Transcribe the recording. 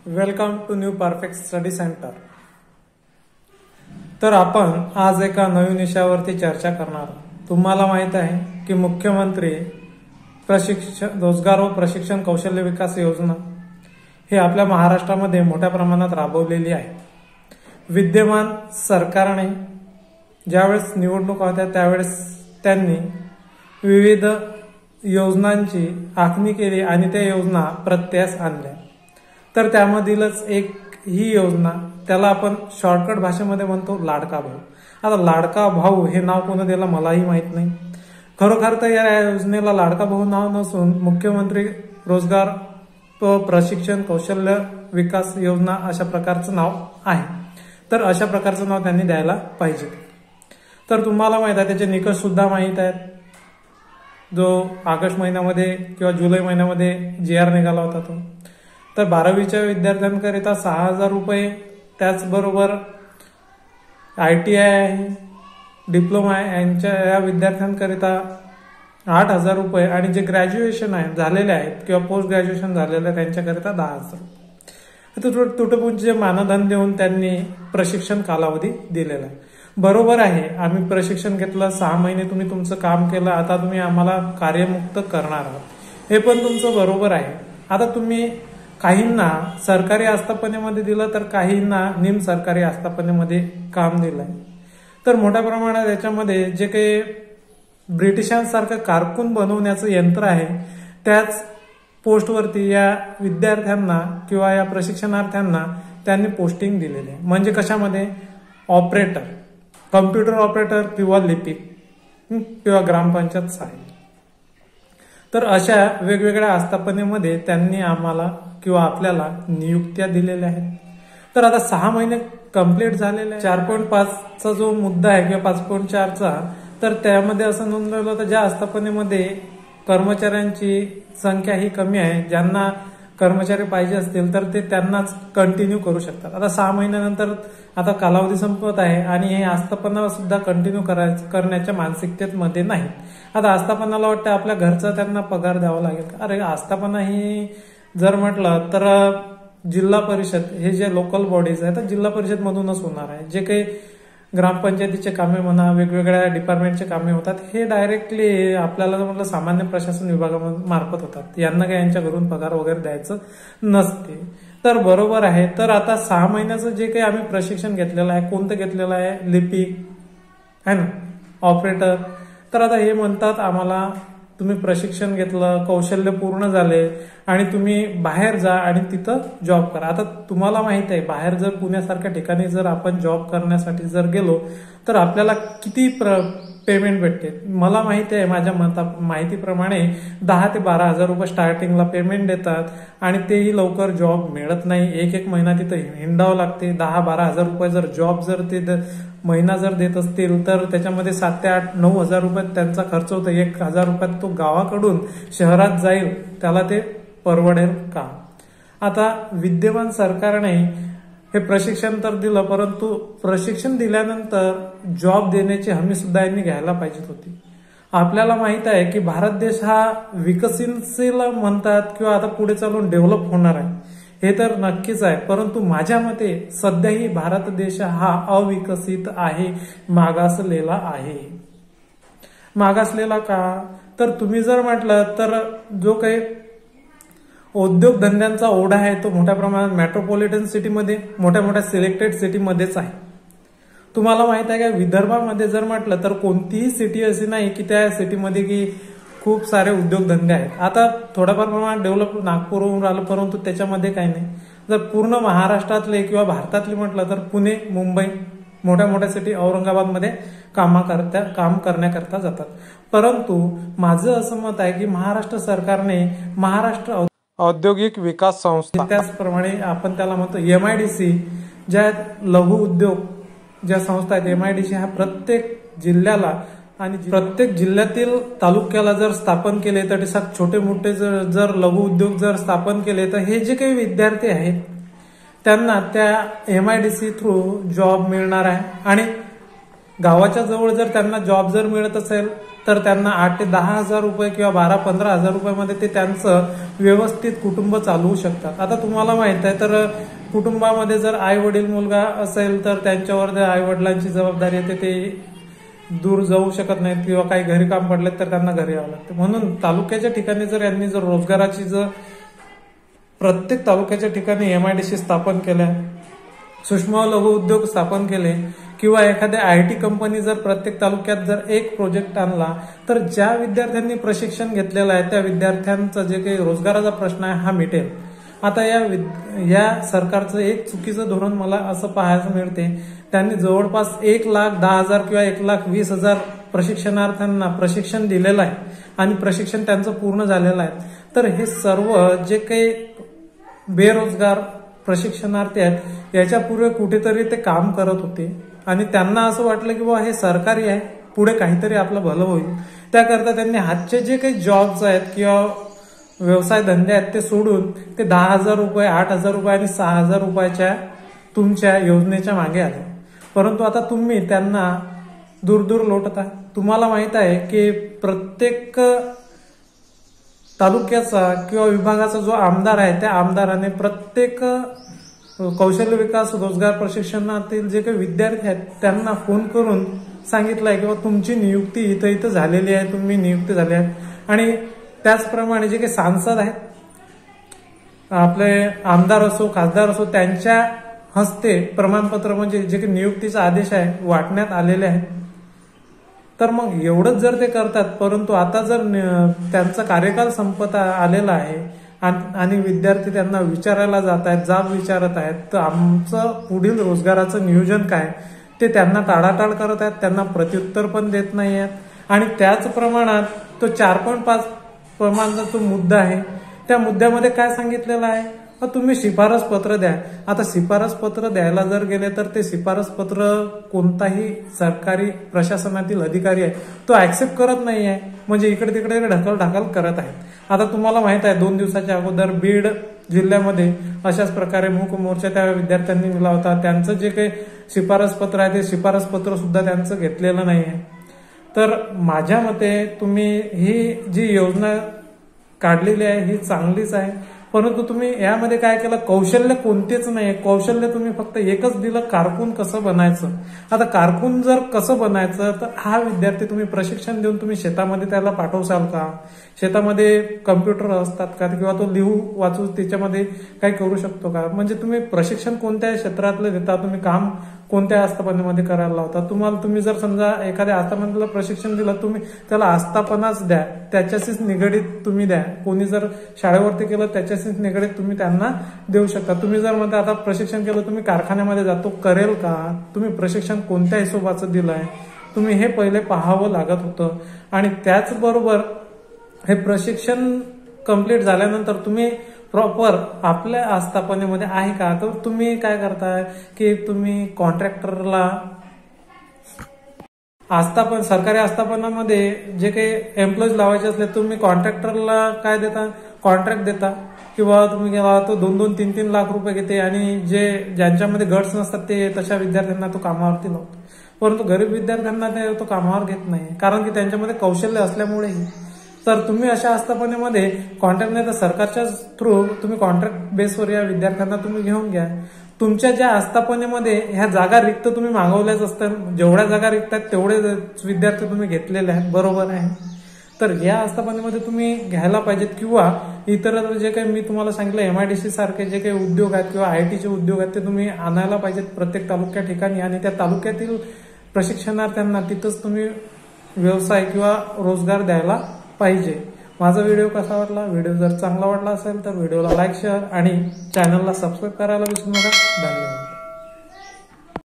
Welcome to new perfect study centre. तर आपण आज एका नवीन विषयावरती चर्चा करणार आहोत। तुम्हाला माहित आहे की मुख्यमंत्री रोजगार व प्रशिक्षण कौशल्य विकास योजना हे आपल्या महाराष्ट्रामध्ये मोठ्या प्रमाणात राबवलेली आहे। विद्यमान सरकारने ज्यावेळेस निवडणुका होत्या त्यावेळेस त्यांनी विविध योजनांची आखणी केली आणि त्या योजना प्रत्ययास आणल्या। तर त्यामधीलच एक ही योजना, त्याला आपण शॉर्टकट भाषेमध्ये म्हणतो लाडका भाऊ। आता लाडका भाऊ हे नाव कोणी दिलं मलाही माहित नाही। खरोखर तर या योजनेला लाडका भाऊ नाव नसून मुख्यमंत्री रोजगार व प्रशिक्षण कौशल्य विकास योजना अशा प्रकारचं नाव आहे। तर अशा प्रकारचं नाव त्यांनी द्यायला पाहिजे। तर तुम्हाला माहित आहे त्याचे निकष सुद्धा माहित आहेत। जो ऑगस्ट महिन्यामध्ये किंवा जुलै महिन्यामध्ये GR निघाला होता तो, तर 12वीच्या विद्यार्थ्यांकरिता 6,000 रुपये, त्याचबरोबर ITI आहे, डिप्लोमा आहे यांच्या या विद्यार्थ्यांकरिता 8,000 रुपये आणि जे ग्रॅज्युएशन आहे झालेले आहेत किंवा पोस्ट ग्रॅज्युएशन झालेले आहे त्यांच्याकरिता 10,000 रुपये तुटपुंजे मानधन देऊन त्यांनी प्रशिक्षण कालावधी दिलेला आहे। बरोबर आहे, आम्ही प्रशिक्षण घेतलं, 6 महिने तुम्ही तुमचं काम केलं, आता तुम्ही आम्हाला कार्यमुक्त करणार आहात, हे पण तुमचं बरोबर आहे। आता तुम्ही काहींना सरकारी आस्थापनेमध्ये दिलं तर काहींना निम सरकारी आस्थापनेमध्ये काम दिलंय। तर मोठ्या प्रमाणात याच्यामध्ये जे काही ब्रिटिशांसारखं कारकून बनवण्याचं यंत्र आहे त्याच पोस्टवरती या विद्यार्थ्यांना किंवा या प्रशिक्षणार्थ्यांना त्यांनी पोस्टिंग दिलेली आहे। म्हणजे कशामध्ये? ऑपरेटर, कम्प्युटर ऑपरेटर किंवा लिपिक किंवा ग्रामपंचायत सहाय्यक। तर अशा वेगवेगळ्या आस्थापनेमध्ये त्यांनी आम्हाला किंवा आपल्याला नियुक्त्या दिलेल्या आहेत। तर आता 6 महिने कंप्लीट झालेले आहे। 4.5चा जो मुद्दा आहे किंवा 5.4चा, तर त्यामध्ये असं नोंदवलं होतं ज्या आस्थापनेमध्ये कर्मचाऱ्यांची संख्या ही कमी आहे, ज्यांना कर्मचारी पाहिजे असतील तर ते त्यांनाच कंटिन्यू करू शकतात। आता 6 महिन्यानंतर आता कालावधी संपत आहे आणि हे आस्थापना सुद्धा कंटिन्यू करण्याच्या मानसिकतेमध्ये नाहीत। आता आस्थापनाला वाटतं आपल्या घरचा त्यांना पगार द्यावा लागेल। अरे आस्थापना ही जर म्हटलं तर जिल्हा परिषद हे जे लोकल बॉडीज आहेत तर जिल्हा परिषद मधूनच होणार आहे। जे काही ग्रामपंचायतीचे कामे म्हणा, वेगवेगळ्या डिपार्टमेंटचे कामे होतात हे डायरेक्टली आपल्याला म्हटलं सामान्य प्रशासन विभागामार्फत होतात। यांना काही यांच्या घरून पगार वगैरे द्यायचं नसते। तर बरोबर आहे। तर आता 6 महिन्याचं जे काही आम्ही प्रशिक्षण घेतलेलं आहे, कोणतं घेतलेलं आहे? लिपिक है ना, ऑपरेटर। तर आता हे म्हणतात आम्हाला तुम्ही प्रशिक्षण घेतलं, कौशल्य पूर्ण झाले आणि तुम्ही बाहेर जा आणि तिथं जॉब करा। आता तुम्हाला माहित आहे बाहेर जर पुण्यासारख्या ठिकाणी जर आपण जॉब करण्यासाठी जर गेलो तर आपल्याला किती पेमेंट भेटते? मला माहिती आहे, माझ्या माहितीप्रमाणे 10 ते 12,000 रुपये स्टार्टिंगला पेमेंट देतात आणि तेही लवकर जॉब मिळत नाही। एक महिना तिथं हिंडावं लागते। 10-12,000 रुपये जर जॉब जर ते महिना जर देत असतील तर त्याच्यामध्ये 7 ते 8-9,000 रुपये त्यांचा खर्च होतो। 1,000 रुपयात तो गावाकडून शहरात जाईल, त्याला ते परवडेल का? आता विद्यमान सरकारने हे प्रशिक्षण तर दिलं, परंतु प्रशिक्षण दिल्यानंतर जॉब देण्याची हमी सुद्धा यांनी घ्यायला पाहिजे होती। आपल्याला माहित आहे की भारत देश हा विकसनशील म्हणतात किंवा आता पुढे चालून डेव्हलप होणार आहे, हे तर नक्कीच आहे। परंतु माझ्या मते सध्याही भारत देश हा अविकसित आहे, मागासलेला आहे। मागासलेला का? तर तुम्ही जर म्हटलं तर जो काही उद्योगधंद्यांचा ओढा आहे तो मोठ्या प्रमाणात मेट्रोपॉलिटन सिटीमध्ये, मोठ्या मोठ्या सिलेक्टेड सिटीमध्येच आहे। तुम्हाला माहित आहे का विदर्भामध्ये जर म्हटलं तर कोणतीही सिटी अशी नाही की त्या सिटीमध्ये की खूप सारे उद्योगधंदे आहेत। आता थोड्याफार प्रमाणात डेव्हलप नागपूरहून राहिलं, परंतु त्याच्यामध्ये काही नाही। जर पूर्ण महाराष्ट्रातले किंवा भारतातले म्हटलं तर पुणे, मुंबई, मोठ्या मोठ्या सिटी, औरंगाबादमध्ये काम करण्याकरता जातात। परंतु माझं असं मत आहे की महाराष्ट्र सरकारने महाराष्ट्र औद्योगिक विकास संस्था, त्याचप्रमाणे आपण त्याला म्हणतो MIDC, ज्या लघु उद्योग ज्या संस्था आहेत, MIDC हा प्रत्येक जिल्ह्याला आणि प्रत्येक जिल्ह्यातील तालुक्याला जर स्थापन केले तर छोटे मोठे जर लघु उद्योग जर स्थापन केले तर हे जे काही विद्यार्थी आहेत त्यांना त्या MIDC थ्रू जॉब मिळणार आहे आणि गावाच्या जवळ जर त्यांना जॉब जर मिळत असेल तर त्यांना 8 ते 10 हजार रुपये किंवा 12-15 हजार रुपयामध्ये ते त्यांचं व्यवस्थित कुटुंब चालवू शकतात. आता तुम्हाला माहित आहे तर कुटुंबामध्ये जर आई वडील मुलगा असेल तर त्यांच्यावर आई वडिलांची जबाबदारी येते, ते दूर जाऊ शकत नाहीत किंवा काही घरी काम पडले तर त्यांना घरी यावं लागतं. म्हणून तालुक्याच्या ठिकाणी जर यांनी जर रोजगाराची जर प्रत्येक तालुक्याच्या ठिकाणी MIDC स्थापन केल्या, सूक्ष्म व लघु उद्योग स्थापन केले किंवा एखाद्या IT कंपनी जर प्रत्येक तालुक्यात जर एक प्रोजेक्ट आणला तर ज्या विद्यार्थ्यांनी प्रशिक्षण घेतलेलं आहे त्या विद्यार्थ्यांचा जे काही रोजगाराचा प्रश्न आहे हा मिटेल. आता या सरकारचं एक चुकीचं धोरण मला असं पाहायला मिळते. त्यांनी जवळपास 1,10,000 किंवा 1,20,000 प्रशिक्षणार्थ्यांना प्रशिक्षण दिलेलं आहे आणि प्रशिक्षण त्यांचं पूर्ण झालेलं आहे. तर हे सर्व जे काही बेरोजगार प्रशिक्षणार्थी आहेत याच्यापूर्वी कुठेतरी ते काम करत होते आणि त्यांना असं वाटलं की हे सरकारी आहे, पुढे काहीतरी आपलं भलं होईल. त्याकरता त्यांनी हातचे जे काही जॉब्स आहेत किंवा व्यवसाय धंदे आहेत ते सोडून ते 10,000 रुपये, 8,000 रुपये आणि 6,000 रुपयाच्या तुमच्या योजनेच्या मागे आले. परंतु आता तुम्ही त्यांना दूर दूर लोटता. तुम्हाला माहित आहे की प्रत्येक तालुक्याचा किंवा विभागाचा जो आमदार आहे त्या आमदाराने प्रत्येक कौशल्य विकास रोजगार प्रशिक्षणातील जे काही विद्यार्थी आहेत त्यांना फोन करून सांगितलंय की तुमची नियुक्ती इथं इथं झालेली आहे, तुम्ही नियुक्ती झाली आहे. आणि त्याचप्रमाणे जे काही सांसद आहेत, आपले आमदार असो खासदार असो, त्यांच्या हस्ते प्रमाणपत्र म्हणजे जे काही नियुक्तीचा आदेश आहे वाटण्यात आलेले आहेत. तर मग एवढंच जर ते करतात, परंतु आता जर त्यांचा कार्यकाल संपत आलेला आहे आणि विद्यार्थी त्यांना विचारायला जात आहेत, जाब विचारत आहेत, तर आमचं पुढील रोजगाराचं नियोजन काय ते त्यांना टाळाटाळ करत आहेत, त्यांना प्रत्युत्तर पण देत नाही आहेत. आणि त्याच प्रमाणात तो 4.5 प्रमाणाचा जो मुद्दा आहे त्या मुद्द्यामध्ये काय सांगितलेलं आहे, तुम्ही शिफारस पत्र द्या. आता शिफारस पत्र द्यायला जर गेले तर ते शिफारस पत्र कोणताही सरकारी प्रशासनातील अधिकारी आहे तो ऍक्सेप्ट करत नाही आहे, म्हणजे इकडे तिकडे ढकल करत आहेत. आता तुम्हाला माहित आहे 2 दिवसाच्या अगोदर बीड जिल्ह्यामध्ये अशाच प्रकारे मूक मोर्चा त्या विद्यार्थ्यांनी दिला होता. त्यांचं जे काही शिफारस पत्र आहे ते शिफारस पत्र सुद्धा त्यांचं घेतलेलं नाही आहे. तर माझ्या मते तुम्ही ही जी योजना काढलेली आहे ही चांगलीच आहे, परंतु तुम्ही यामध्ये काय केलं, कौशल्य कोणतेच नाही. कौशल्य तुम्ही फक्त एकच दिलं, कारकून कसं बनायचं. आता कारकून जर कसं बनायचं तर हा विद्यार्थी तुम्ही प्रशिक्षण देऊन तुम्ही शेतामध्ये त्याला पाठवसाल का? शेतामध्ये कम्प्युटर असतात का किंवा तो लिहू वाचू त्याच्यामध्ये काही करू शकतो का? म्हणजे तुम्ही प्रशिक्षण कोणत्या क्षेत्रातलं देता, तुम्ही काम कोणत्या आस्थापनेमध्ये करायला लावता. तुम्ही जर समजा एखाद्या आस्थापनेला प्रशिक्षण दिलं, तुम्ही त्याला आस्थापनाच द्या, त्याच्याशीच निगडीत तुम्ही द्या. कोणी जर शाळेवरती केलं त्याच्याशीच निगडीत तुम्ही त्यांना देऊ शकता. तुम्ही जर म्हणता आता प्रशिक्षण केलं तुम्ही कारखान्यामध्ये जातो, करेल का? तुम्ही प्रशिक्षण कोणत्या हिशोबाचं दिलंय तुम्ही हे पहिले पाहावं लागत होतं. आणि त्याचबरोबर हे प्रशिक्षण कंप्लीट झाल्यानंतर तुम्ही प्रॉपर आपल्या आस्थापनेमध्ये आहे का? तर तुम्ही काय करताय की तुम्ही कॉन्ट्रॅक्टरला सरकारी आस्थापनामध्ये जे काही एम्प्लॉईज लावायचे असले तुम्ही कॉन्ट्रॅक्टरला काय देता, कॉन्ट्रॅक्ट देता किंवा तुम्ही गेला तो 2-2, 3-3 लाख रुपये घेते आणि ज्यांच्यामध्ये गट्स नसतात ते तशा विद्यार्थ्यांना तो कामावरती लावतो. परंतु गरीब विद्यार्थ्यांना तो कामावर घेत नाही, कारण की त्यांच्यामध्ये कौशल्य असल्यामुळेही. तर तुम्ही अशा आस्थापनेमध्ये कॉन्ट्रॅक्ट नाही तर सरकारच्या थ्रू तुम्ही कॉन्ट्रॅक्ट बेसवर या विद्यार्थ्यांना तुम्ही घेऊन घ्या. तुमच्या ज्या आस्थापनेमध्ये ह्या जागा रिक्त तुम्ही मागवल्याच असतात, जेवढ्या जागा रिक्त आहेत तेवढे विद्यार्थी तुम्ही घेतलेले आहेत, बरोबर आहे. तर या आस्थापनेमध्ये तुम्ही घ्यायला पाहिजेत किंवा इतर जे काही मी तुम्हाला सांगितलं MIDC सारखे जे काही उद्योग आहेत किंवा ITचे उद्योग आहेत ते तुम्ही आणायला पाहिजेत प्रत्येक तालुक्या ठिकाणी आणि त्या तालुक्यातील प्रशिक्षणार्थ्यांना तिथंच तुम्ही व्यवसाय किंवा रोजगार द्यायला पाहिजे. माझा व्हिडिओ कसा वाटला? व्हिडिओ जर चांगला वाटला असेल तर व्हिडिओला लाईक, शेअर आणि चॅनलला सबस्क्राईब करायला विसरू नका. धन्यवाद.